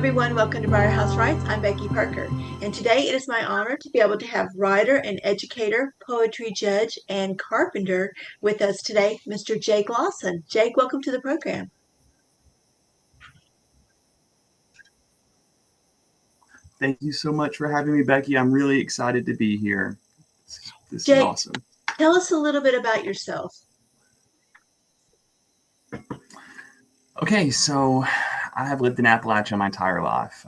everyone, welcome to Briar Haus Writes. I'm Becky Parker, and today it is my honor to be able to have writer and educator, poetry judge, and carpenter with us today, Mr. Jake Lawson. Jake, welcome to the program. Thank you so much for having me, Becky. I'm really excited to be here. This is Jake, awesome. tell us a little bit about yourself. Okay, so I have lived in Appalachia my entire life.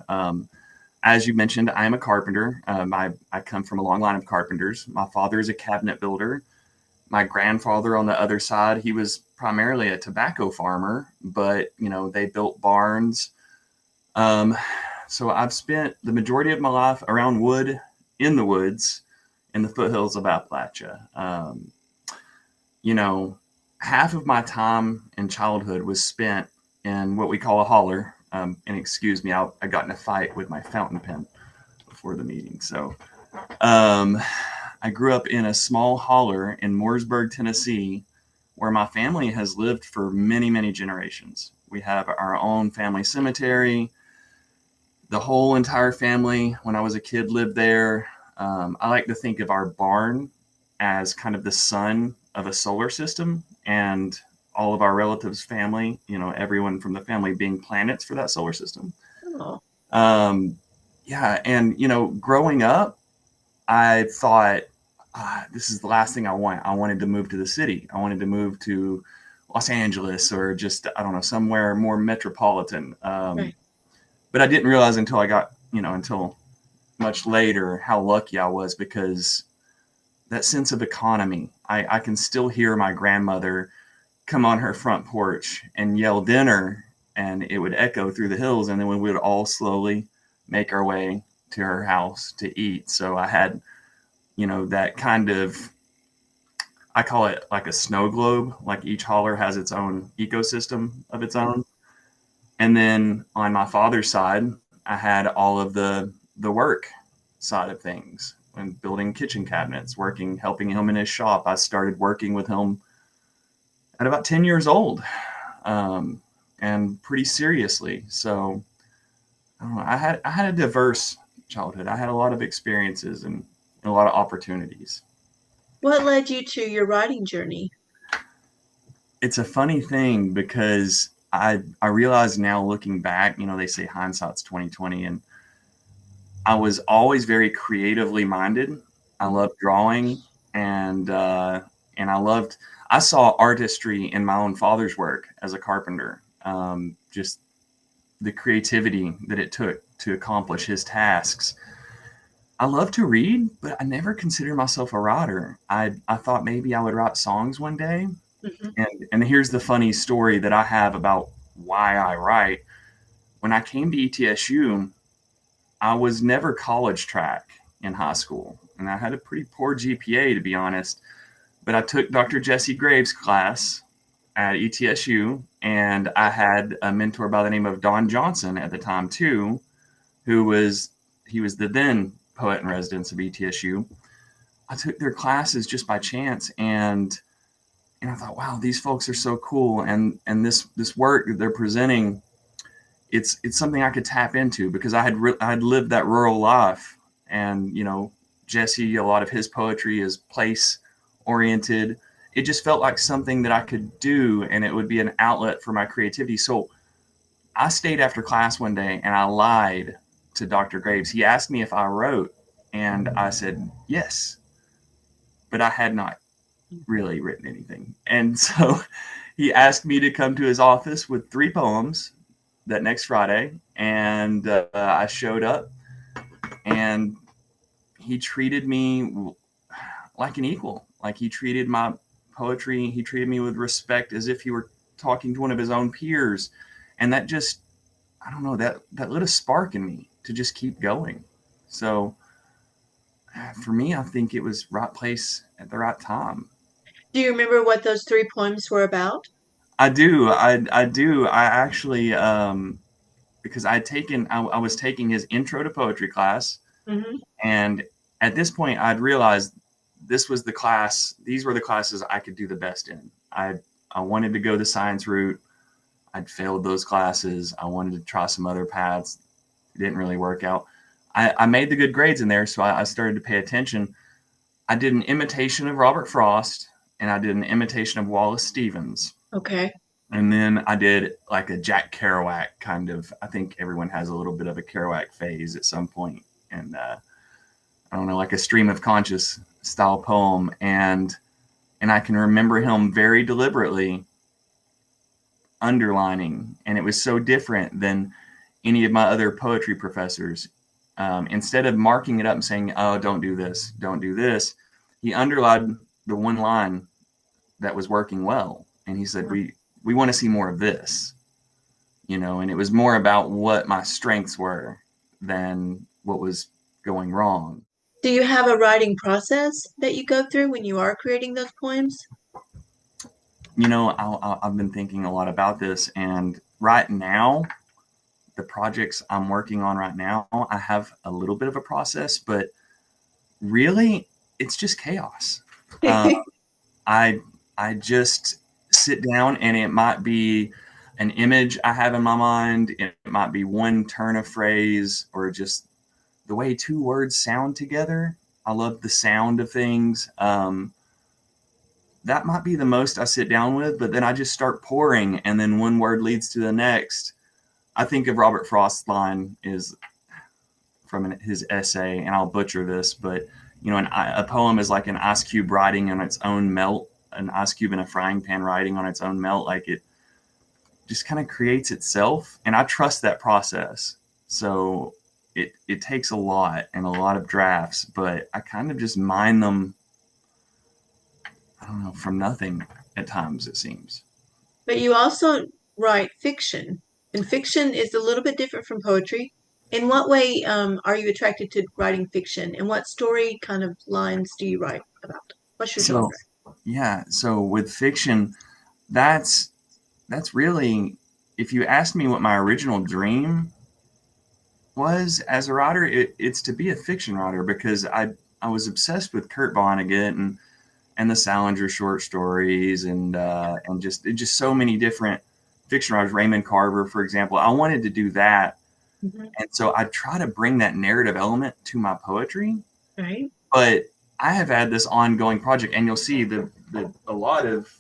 As you mentioned, I am a carpenter. I come from a long line of carpenters. My father is a cabinet builder. My grandfather on the other side, he was primarily a tobacco farmer, but they built barns. So I've spent the majority of my life around wood, in the woods, in the foothills of Appalachia. Half of my time in childhood was spent in what we call a holler. And excuse me, I got in a fight with my fountain pen before the meeting. So I grew up in a small holler in Mooresburg, Tennessee, where my family has lived for many, many generations. We have our own family cemetery. The whole entire family, when I was a kid, lived there. I like to think of our barn as kind of the sun of a solar system, and all of our relatives' family, everyone from the family being planets for that solar system. Oh, Yeah, and growing up, I thought this is the last thing I want. I wanted to move to the city. I wanted to move to Los Angeles or just, I don't know, somewhere more metropolitan. right. But I didn't realize until I got, until much later how lucky I was, because that sense of economy, I can still hear my grandmother come on her front porch and yell dinner, and it would echo through the hills. And then we would all slowly make our way to her house to eat. So I had, that kind of, I call it like a snow globe, like each holler has its own ecosystem of its own. And then on my father's side, I had all of the work side of things, and building kitchen cabinets, helping him in his shop. I started working with him at about 10 years old, and pretty seriously. So I don't know, I had a diverse childhood. I had a lot of experiences and a lot of opportunities. What led you to your writing journey? It's a funny thing because I realize now, looking back, they say hindsight's 2020, and I was always very creatively minded. I loved drawing, and I saw artistry in my own father's work as a carpenter. Just the creativity that it took to accomplish his tasks. I love to read, but I never considered myself a writer. I thought maybe I would write songs one day. Mhm. And here's the funny story that I have about why I write. When I came to ETSU, I was never college track in high school, and I had a pretty poor GPA, to be honest. But I took Dr. Jesse Graves' class at ETSU, and I had a mentor by the name of Don Johnson at the time too, he was the then poet in residence of ETSU. I took their classes just by chance, and I thought, wow, these folks are so cool, and this work that they're presenting, it's something I could tap into, because I had lived that rural life. And Jesse, a lot of his poetry is place oriented. It just felt like something that I could do, and it would be an outlet for my creativity. So I stayed after class one day and I lied to Dr. Graves. He asked me if I wrote, and I said yes, but I had not really written anything. And so he asked me to come to his office with 3 poems that next Friday, and I showed up, and he treated me like an equal. Like, he treated my poetry, he treated me with respect, as if he were talking to one of his own peers. And that just, I don't know, that lit a spark in me to just keep going. So for me, I think it was right place at the right time. Do you remember what those three poems were about? I do. I do. I actually, because I was taking his intro to poetry class. Hmm. And at this point, I'd realized these were the classes I could do the best in. I wanted to go the science route. I'd failed those classes. I wanted to try some other paths. It didn't really work out. I made the good grades in there, so I started to pay attention. I did an imitation of Robert Frost, and I did an imitation of Wallace Stevens. Okay. And then I did like a Jack Kerouac kind of. I think everyone has a little bit of a Kerouac phase at some point, and I don't know, like a stream of conscious style poem. And I can remember him very deliberately underlining, and it was so different than any of my other poetry professors. Instead of marking it up and saying, "Oh, don't do this, don't do this," he underlined the one line that was working well, and he said, "We want to see more of this," And it was more about what my strengths were than what was going wrong. Do you have a writing process that you go through when you are creating those poems? I've been thinking a lot about this, and right now, the projects I'm working on right now, I have a little bit of a process, but really, it's just chaos. Uh, I I just sit down, and it might be an image I have in my mind. It might be one turn of phrase, or just the way two words sound together. I love the sound of things. That might be the most I sit down with, but then I just start pouring, and then one word leads to the next. I think of Robert Frost's line is from his essay, and I'll butcher this, but a poem is like an ice cube riding on its own melt, an ice cube in a frying pan riding on its own melt. Like, it just kind of creates itself, and I trust that process. So it takes a lot and a lot of drafts, but I kind of just mine them, I don't know, from nothing at times, it seems. But you also write fiction, and fiction is a little bit different from poetry. In what way are you attracted to writing fiction, and what story kind of lines do you write about? What's your genre? So yeah, so with fiction, that's that's really, if you asked me what my original dream was as a writer, it's to be a fiction writer, because I was obsessed with Kurt Vonnegut and the Salinger short stories, and just so many different fiction writers, Raymond Carver, for example. I wanted to do that, Mhm. and so I try to bring that narrative element to my poetry. Right? But I have had this ongoing project, and you'll see the a lot of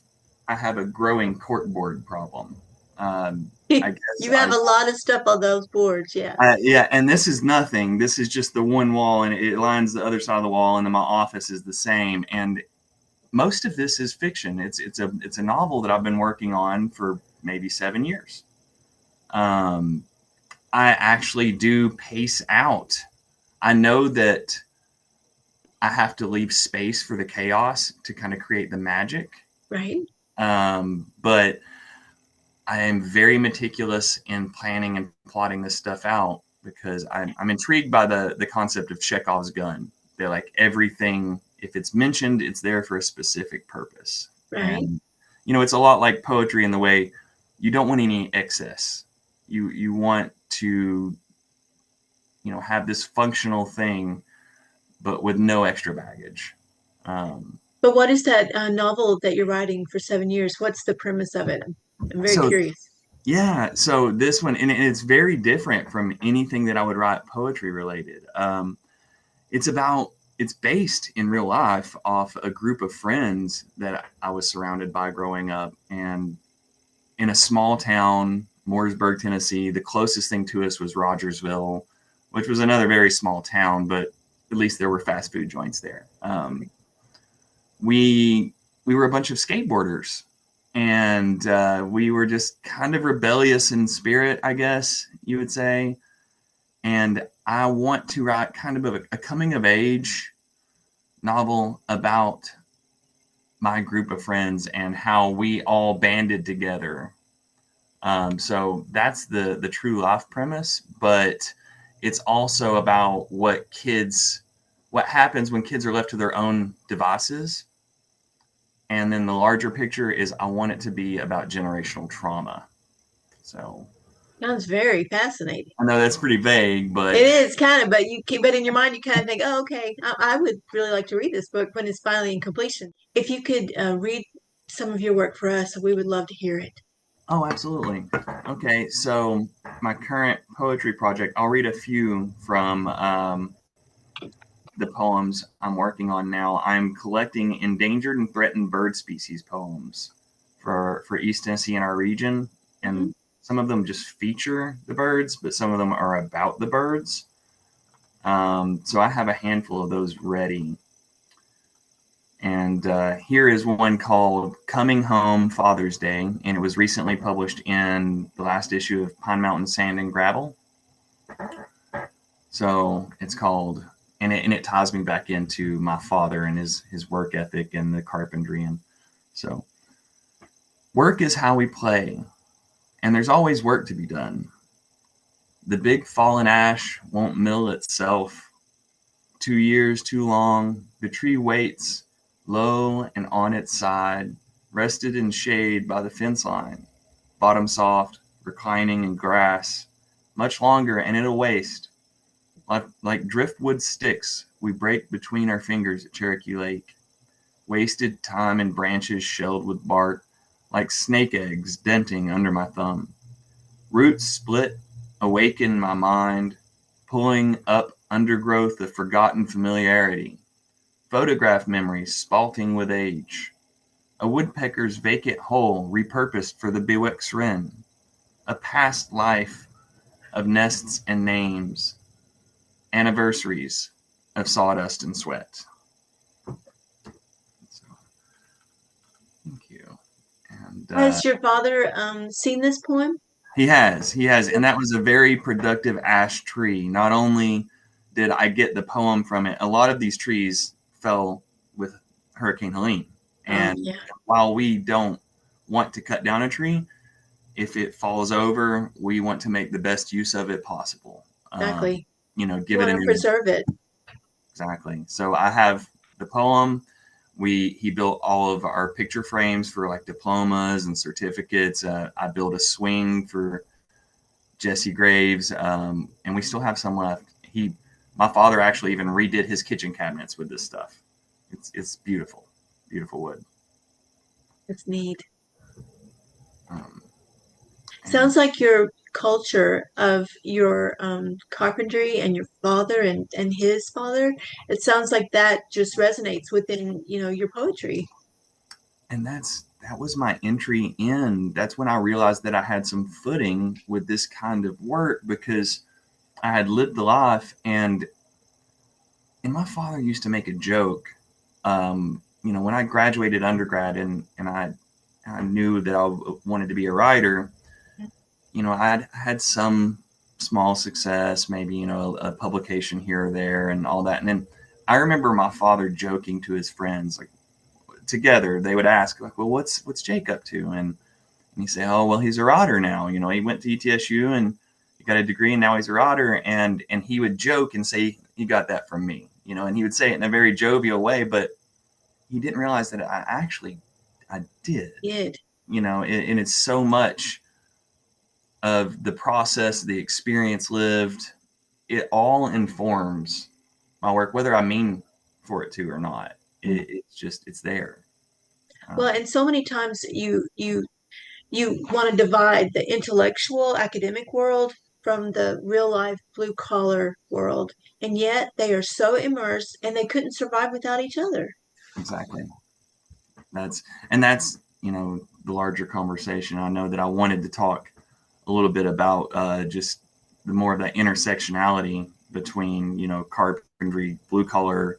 I have a growing corkboard problem. I guess You have a lot of stuff on those boards, yeah. yeah, and this is nothing. This is just the one wall, and it lines the other side of the wall, and then my office is the same. And most of this is fiction. It's a novel that I've been working on for maybe 7 years. Um, I actually do pace out. I know that I have to leave space for the chaos to kind of create the magic. Right? But I am very meticulous in planning and plotting this stuff out, because I'm intrigued by the concept of Chekhov's gun. They're like, everything, if it's mentioned, it's there for a specific purpose. Right? And it's a lot like poetry in the way you don't want any excess. You want to have this functional thing, but with no extra baggage. Um, But what is that novel that you're writing for 7 years? What's the premise of it? I'm very so curious. Yeah, so this one, and it's very different from anything that I would write poetry related. It's about, it's based in real life off a group of friends that I was surrounded by growing up, and in a small town, Mooresburg, Tennessee. The closest thing to us was Rogersville, which was another very small town, but at least there were fast food joints there. We were a bunch of skateboarders, and we were just kind of rebellious in spirit, I guess you would say. And I want to write kind of a coming of age novel about my group of friends and how we all banded together. So that's the true life premise, but it's also about what happens when kids are left to their own devices. And then the larger picture is, I want it to be about generational trauma. So Sounds very fascinating. I know that's pretty vague, but It is kind of, but in your mind you kind of think, oh, okay, I would really like to read this book when it's finally in completion. If you could read some of your work for us, we would love to hear it. Oh, absolutely. Okay, so my current poetry project, I'll read a few from the poems I'm working on now. I'm collecting endangered and threatened bird species poems for East Tennessee in our region, Hmm. and some of them just feature the birds, but some of them are about the birds. So I have a handful of those ready. And here is one called Coming Home Father's Day, and it was recently published in the last issue of Pine Mountain Sand and Gravel. So it's called, and it ties me back into my father and his work ethic and the carpentry. And so work is how we play, and there's always work to be done. The big fallen ash won't mill itself. 2 years too long, the tree waits, low and on its side, rested in shade by the fence line, bottom soft, reclining in grass, much longer and it'll waste. Like driftwood sticks we break between our fingers at Cherokee Lake, wasted time in branches shelled with bark, like snake eggs denting under my thumb. Roots split, awaken my mind, pulling up undergrowth of forgotten familiarity. Photograph memories spalting with age. A woodpecker's vacant hole repurposed for the Bewick's wren. A past life of nests and names. Anniversaries of sawdust and sweat. So, thank you. And Has your father seen this poem? he has, and that was a very productive ash tree. Not only did I get the poem from it, a lot of these trees fell with Hurricane Helene. Oh, And yeah, while we don't want to cut down a tree, if it falls over, we want to make the best use of it possible. exactly. You Give it want a to new preserve it. exactly. So I have the poem. He built all of our picture frames for like diplomas and certificates. I built a swing for Jesse Graves, and we still have some left. My father actually even redid his kitchen cabinets with this stuff. It's beautiful, beautiful wood. It's neat. Um, and Sounds like your culture of your carpentry and your father and his father, it sounds like that just resonates within, your poetry. and that was my entry in. That's when I realized that I had some footing with this kind of work because I had lived the life, and my father used to make a joke. When I graduated undergrad and I knew that I wanted to be a writer, I had some small success, maybe, a publication here or there and all that. And then I remember my father joking to his friends, like together, they would ask, like, well, what's Jake up to? And he'd say, oh, well, he's a writer now. He went to ETSU and he got a degree and now he's a writer. And he would joke and say, he got that from me, and he would say it in a very jovial way, but he didn't realize that I did, Did. and it's so much of the process, the experience lived, it all informs my work, whether I mean for it to or not. It's there. Well, Um, and so many times you want to divide the intellectual academic world from the real life blue collar world, and yet they are so immersed and they couldn't survive without each other. exactly. That's the larger conversation. I know that I wanted to talk a little bit about just the more of that intersectionality between carpentry, blue collar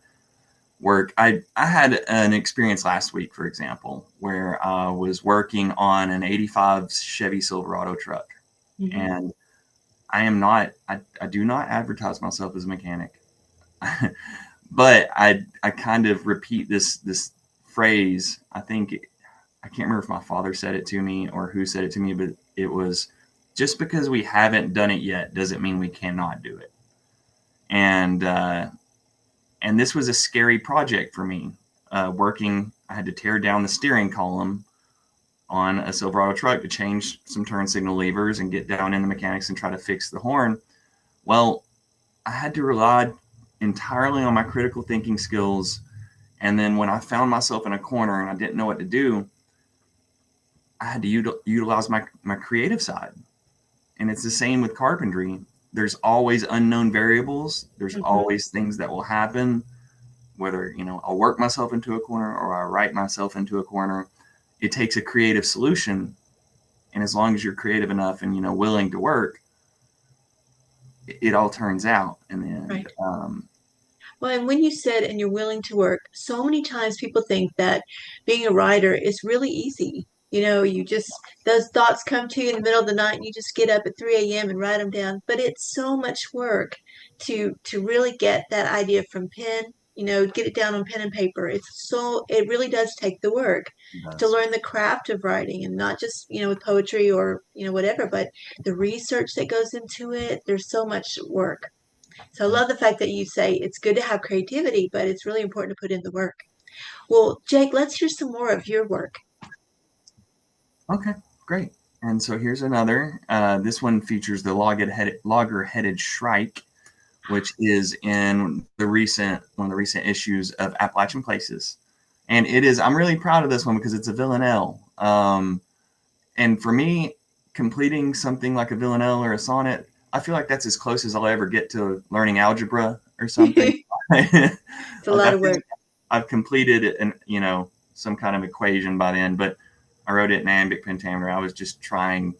work. I had an experience last week, for example, where I was working on an '85 Chevy Silverado truck, Hmm. and I do not advertise myself as a mechanic, but I kind of repeat this phrase. I can't remember if my father said it to me or who said it to me, but it was, just because we haven't done it yet doesn't mean we cannot do it. And this was a scary project for me. I had to tear down the steering column on a Silverado truck to change some turn signal levers and get down in the mechanics and try to fix the horn. Well, I had to rely entirely on my critical thinking skills. And then when I found myself in a corner and I didn't know what to do, I had to utilize my creative side. And it's the same with carpentry. There's always unknown variables. There's Hmm. always things that will happen, whether, I'll work myself into a corner or I write myself into a corner. It takes a creative solution. And as long as you're creative enough and, willing to work, it all turns out in the end. Right. Well, and when you said and you're willing to work, so many times people think that being a writer is really easy. You just, those thoughts come to you in the middle of the night and you just get up at 3 a.m. and write them down. But it's so much work to really get that idea from pen, get it down on pen and paper. It really does take the work It to does. learn the craft of writing and not just, with poetry or, whatever, but the research that goes into it. There's so much work. So I love the fact that you say it's good to have creativity, but it's really important to put in the work. Well, Jake, let's hear some more of your work. Okay, great. And so here's another. This one features the logger-headed shrike, which is in one of the recent issues of Appalachian Places. And it is, I'm really proud of this one because it's a villanelle. And for me, completing something like a villanelle or a sonnet, I feel like that's as close as I'll ever get to learning algebra or something. It's Like a I lot of feel work. like I've completed some kind of equation by then, but I wrote it in iambic pentameter. I was just trying.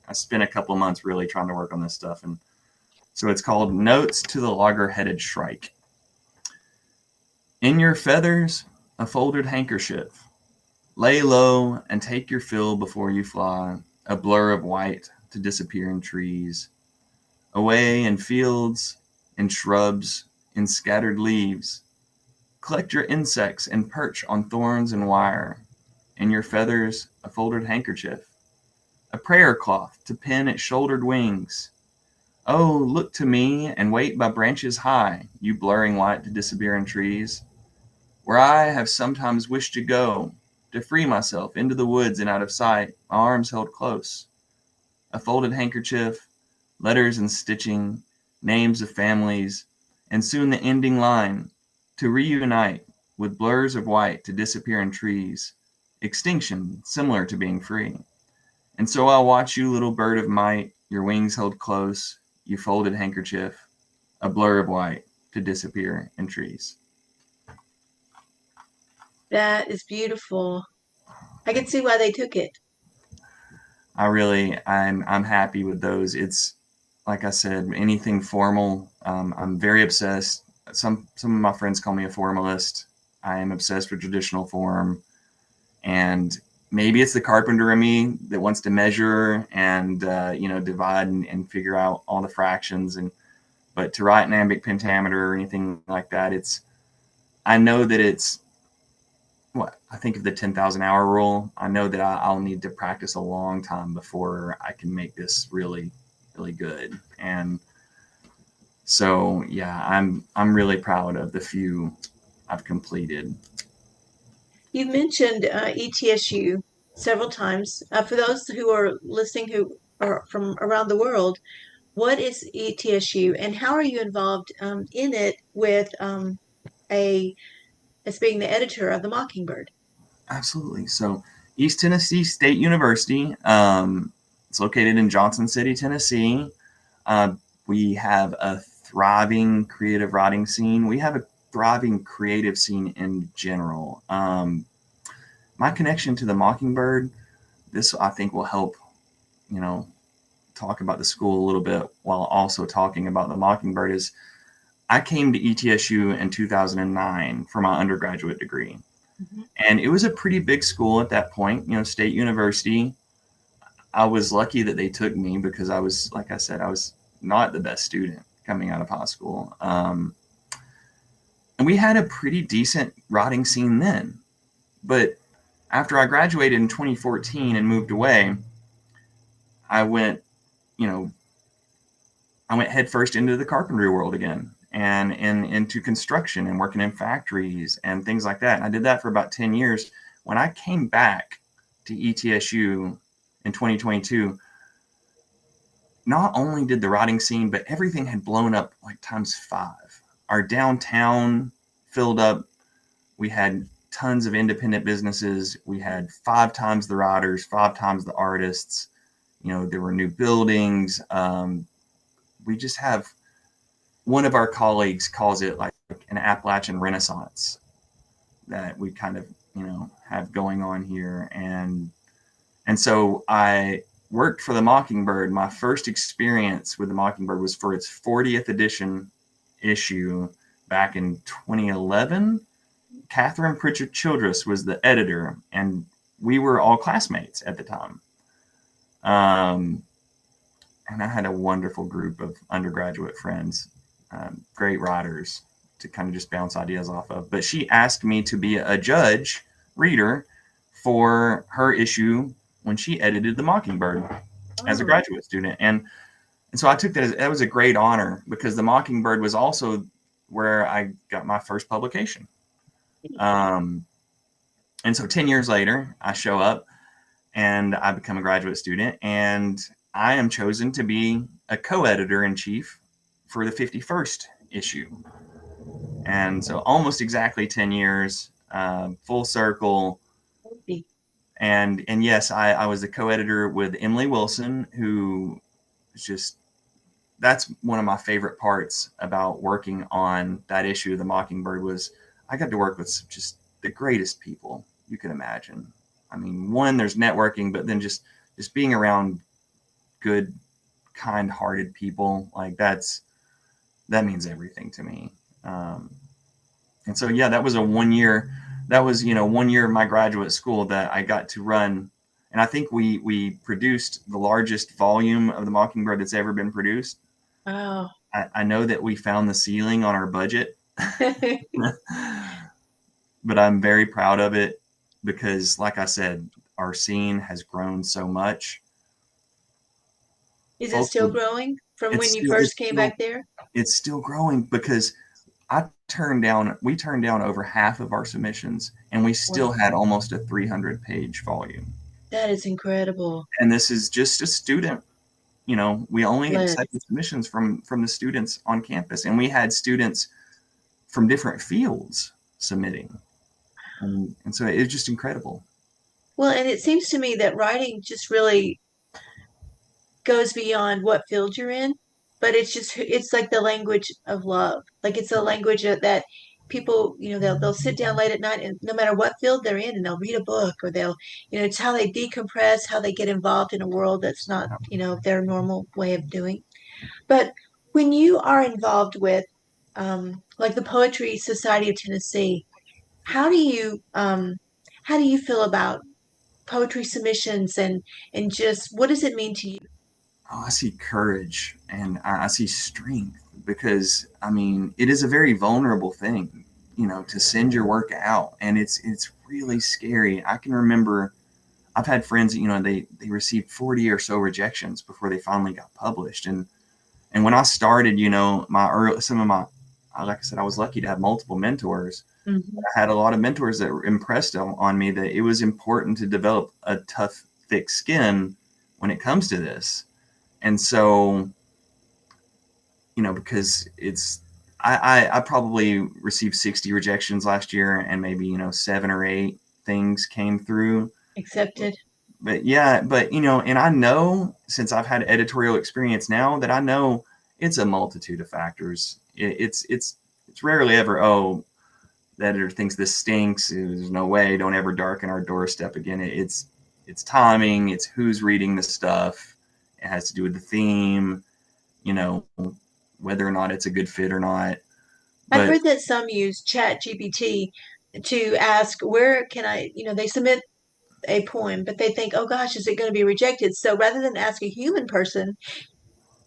I spent a couple of months really trying to work on this stuff, and so it's called Notes to the Logger-Headed Shrike. In your feathers, a folded handkerchief. Lay low and take your fill before you fly, a blur of white to disappear in trees. Away in fields, in shrubs, in scattered leaves. Collect your insects and perch on thorns and wire. In your feathers, a folded handkerchief. A prayer cloth to pin at shouldered wings. Oh, look to me and wait by branches high, you blurring light to disappear in trees. Where I have sometimes wished to go, to free myself into the woods and out of sight, my arms held close. A folded handkerchief, letters and stitching, names of families, and soon the ending line, to reunite with blurs of white to disappear in trees, extinction similar to being free. And so I'll watch you, little bird of might, your wings held close, you folded handkerchief, a blur of white to disappear in trees. That is beautiful. I can see why they took it. I'm happy with those. It's like I said, anything formal. I'm very obsessed. Some of my friends call me a formalist. I am obsessed with traditional form, and maybe it's the carpenter in me that wants to measure and divide and figure out all the fractions. And but to write an iambic pentameter or anything like that, I know that it's what I think of the 10,000 hour rule. I know that I'll need to practice a long time before I can make this really, really good. And so, yeah, I'm really proud of the few I've completed. You've mentioned ETSU several times. For those who are listening who are from around the world, what is ETSU and how are you involved in it with a as being the editor of the Mockingbird? Absolutely. So, East Tennessee State University. It's located in Johnson City, Tennessee. Uh, we have a thriving creative writing scene. We have a thriving creative scene in general. My connection to the Mockingbird, this I think will help, you know, talk about the school a little bit while also talking about the Mockingbird. Is I came to ETSU in 2009 for my undergraduate degree. Mhm. And it was a pretty big school at that point, state university. I was lucky that they took me because I was, like I said, I was not the best student coming out of high school. And we had a pretty decent writing scene then. But after I graduated in 2014 and moved away, I went, you know, I went headfirst into the carpentry world again and into construction and working in factories and things like that. And I did that for about 10 years. When I came back to ETSU in 2022, not only did the writing scene, but everything had blown up like times five. Our downtown filled up. We had tons of independent businesses. We had 5 times the writers, 5 times the artists. There were new buildings. We just have, one of our colleagues calls it like an Appalachian Renaissance that we kind of, have going on here. And so I worked for the Mockingbird. My first experience with the Mockingbird was for its 40th edition issue back in 2011. Catherine Pritchard Childress was the editor, and we were all classmates at the time. And I had a wonderful group of undergraduate friends, great writers to kind of just bounce ideas off of. But she asked me to be a judge reader for her issue when she edited the Mockingbird as a graduate student. And so I took that was a great honor, because the Mockingbird was also where I got my first publication. And so 10 years later, I show up and I become a graduate student, and I am chosen to be a co-editor in chief for the 51st issue. And so almost exactly 10 years, full circle. And yes, I was the co-editor with Emily Wilson, who is just, that's one of my favorite parts about working on that issue of the Mockingbird, was I got to work with just the greatest people you could imagine. I mean, one, there's networking, but then just being around good, kind-hearted people, like that means everything to me. And so, yeah, that was 1 year. That was, 1 year of my graduate school that I got to run. And I think we produced the largest volume of the Mockingbird that's ever been produced. Wow. I know that we found the ceiling on our budget, but I'm very proud of it, because, like I said, our scene has grown so much. Is it still growing from when you first came back there? It's still growing, because we turned down over half of our submissions, and we still had almost a 300-page volume. That is incredible. And this is just a student. We only accepted submissions from the students on campus, and we had students from different fields submitting. And so it's just incredible. Well, and it seems to me that writing just really goes beyond what field you're in, but it's like the language of love. Like it's a language that people, they'll sit down late at night, and no matter what field they're in, and they'll read a book, or they'll, it's how they decompress, how they get involved in a world that's not, their normal way of doing. But when you are involved with, like the Poetry Society of Tennessee, how do you feel about poetry submissions, and just what does it mean to you? Oh, I see courage, and I see strength, because I mean, it is a very vulnerable thing, to send your work out, and it's really scary. I can remember I've had friends, they received 40 or so rejections before they finally got published. And when I started, like I said, I was lucky to have multiple mentors. Mm-hmm. I had a lot of mentors that were impressed on me that it was important to develop a tough, thick skin when it comes to this. And so, because I probably received 60 rejections last year, and maybe, 7 or 8 things came through. Accepted. But yeah, and I know, since I've had editorial experience now, that I know it's a multitude of factors. It's rarely ever, oh, the editor thinks this stinks, there's no way, don't ever darken our doorstep again. It's timing, it's who's reading the stuff. It has to do with the theme, whether or not it's a good fit or not. I've heard that some use Chat GPT to ask, where can I, they submit a poem, but they think, oh gosh, is it going to be rejected? So rather than ask a human person,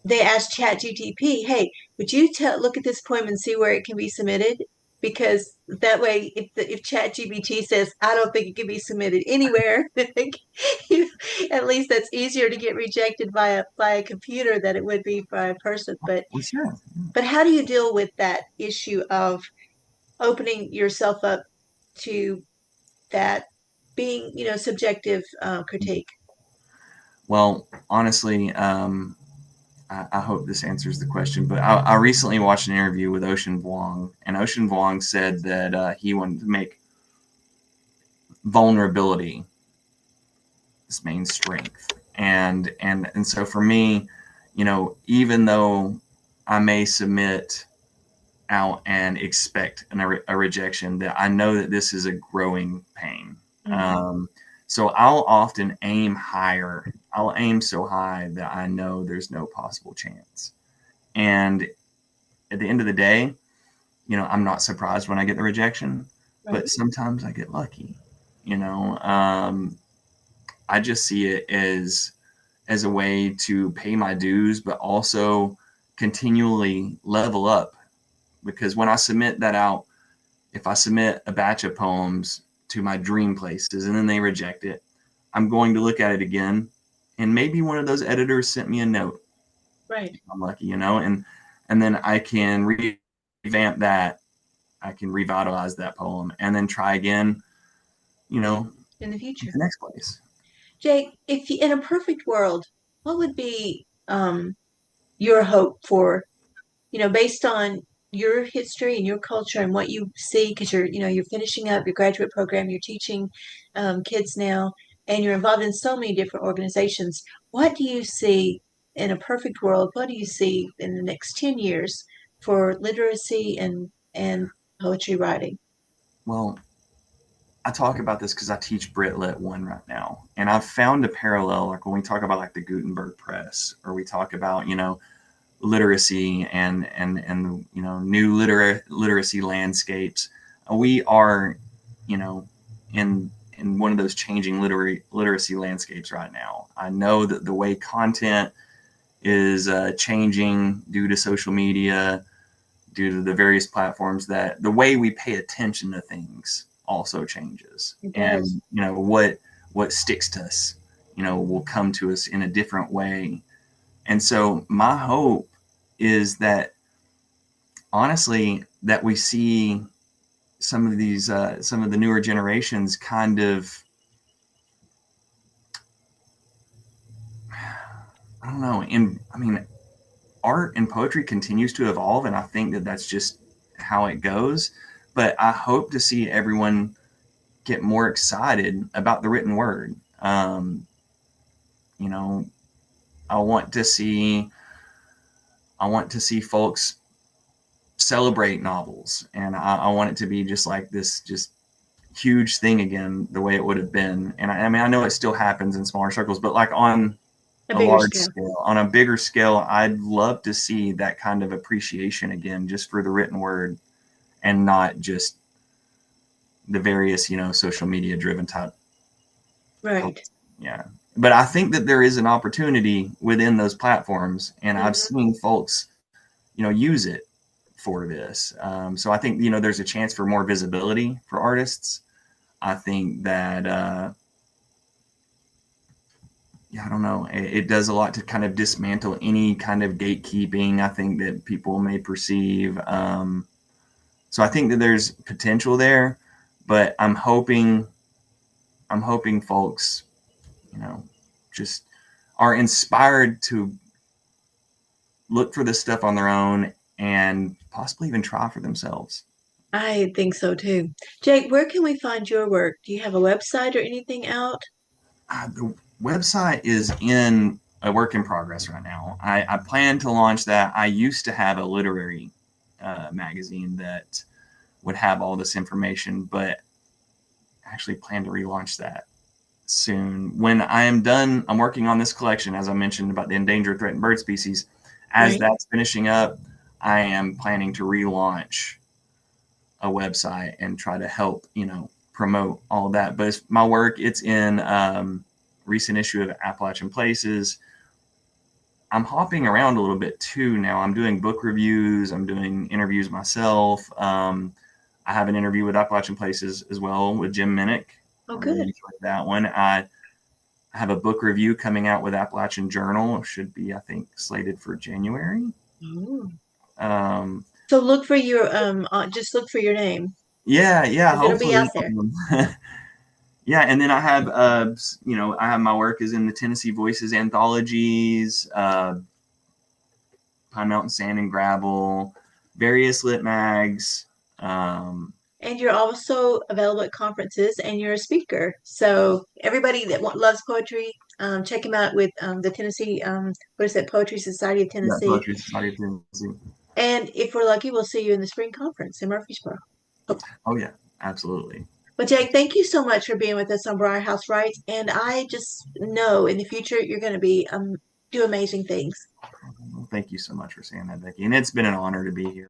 they ask Chat GPT, hey, would you look at this poem and see where it can be submitted? Because that way, if Chat GPT says, I don't think it can be submitted anywhere, at least that's easier to get rejected by a computer than it would be by a person. But sure. But how do you deal with that issue of opening yourself up to that being, subjective critique? Well, honestly, I hope this answers the question, but I recently watched an interview with Ocean Vuong, and Ocean Vuong said that he wanted to make vulnerability, this main strength. And so for me, even though I may submit out and expect a rejection, that I know that this is a growing pain. Mm-hmm. So I'll often aim higher. I'll aim so high that I know there's no possible chance. And at the end of the day, I'm not surprised when I get the rejection, but Right. sometimes I get lucky. You know, um, I just see it as a way to pay my dues, but also continually level up. Because when I submit that out, if I submit a batch of poems to my dream places and then they reject it, I'm going to look at it again. And maybe one of those editors sent me a note. Right. I'm lucky, and then I can revamp that. I can revitalize that poem and then try again, you know, In the at future. the next place. Jake, if you, in a perfect world, what would be your hope for, based on your history and your culture and what you see, because you're finishing up your graduate program, you're teaching kids now, and you're involved in so many different organizations. What do you see in a perfect world? What do you see in the next 10 years for literacy and poetry writing? Well, I talk about this because I teach Brit Lit 1 right now. And I've found a parallel, like when we talk about like the Gutenberg press, or we talk about, literacy and new literacy landscapes. We are, you know, in one of those changing literacy landscapes right now. I know that the way content is changing due to social media, due to the various platforms, that the way we pay attention to things also changes. It And does. what sticks to us, will come to us in a different way. And so my hope is that, honestly, that we see some of the newer generations kind of, I don't know, art and poetry continues to evolve, and I think that that's just how it goes. But I hope to see everyone get more excited about the written word. You know, I want to see I want to see folks celebrate novels, and I want it to be just like this, just huge thing again, the way it would have been. And I mean, I know it still happens in smaller circles, but like on A a bigger large scale. scale, on a bigger scale, I'd love to see that kind of appreciation again, just for the written word, and not just the various, social media driven type Right. posts. Yeah. But I think that there is an opportunity within those platforms, and I've Hmm. seen folks, use it for this. So I think, there's a chance for more visibility for artists. I think that, yeah, I don't know. It does a lot to kind of dismantle any kind of gatekeeping, I think, that people may perceive. So I think that there's potential there, but I'm hoping folks, you know, just are inspired to look for this stuff on their own and possibly even try for themselves. I think so too. Jake, where can we find your work? Do you have a website or anything out? The website is in a work in progress right now. I plan to launch that. I used to have a literary magazine that would have all this information, but I actually plan to relaunch that soon. When I am done, I'm working on this collection, as I mentioned, about the endangered threatened bird species. As Right. that's finishing up, I am planning to relaunch a website and try to help, promote all of that. But it's my work, it's in recent issue of Appalachian Places. I'm hopping around a little bit too now. I'm doing book reviews. I'm doing interviews myself. I have an interview with Appalachian Places as well with Jim Minnick. Oh, I really good. enjoyed that one. I have a book review coming out with Appalachian Journal. It should be, I think, slated for January. Oh. Um, So look for your just look for your name yeah, yeah. because it'll be Hopefully, out there. yeah. And then I have, I have my work is in the Tennessee Voices anthologies, Pine Mountain Sand and Gravel, various lit mags. And you're also available at conferences and you're a speaker. So everybody that loves poetry, check him out with the Tennessee, what is it, Poetry Society of Yeah, Tennessee. Poetry Society of Tennessee. And if we're lucky, we'll see you in the spring conference in Murfreesboro. Oh yeah, absolutely. Well, Jake, thank you so much for being with us on Briar House Writes. And I just know in the future you're going to be do amazing things. Well, thank you so much for saying that, Becky. And it's been an honor to be here.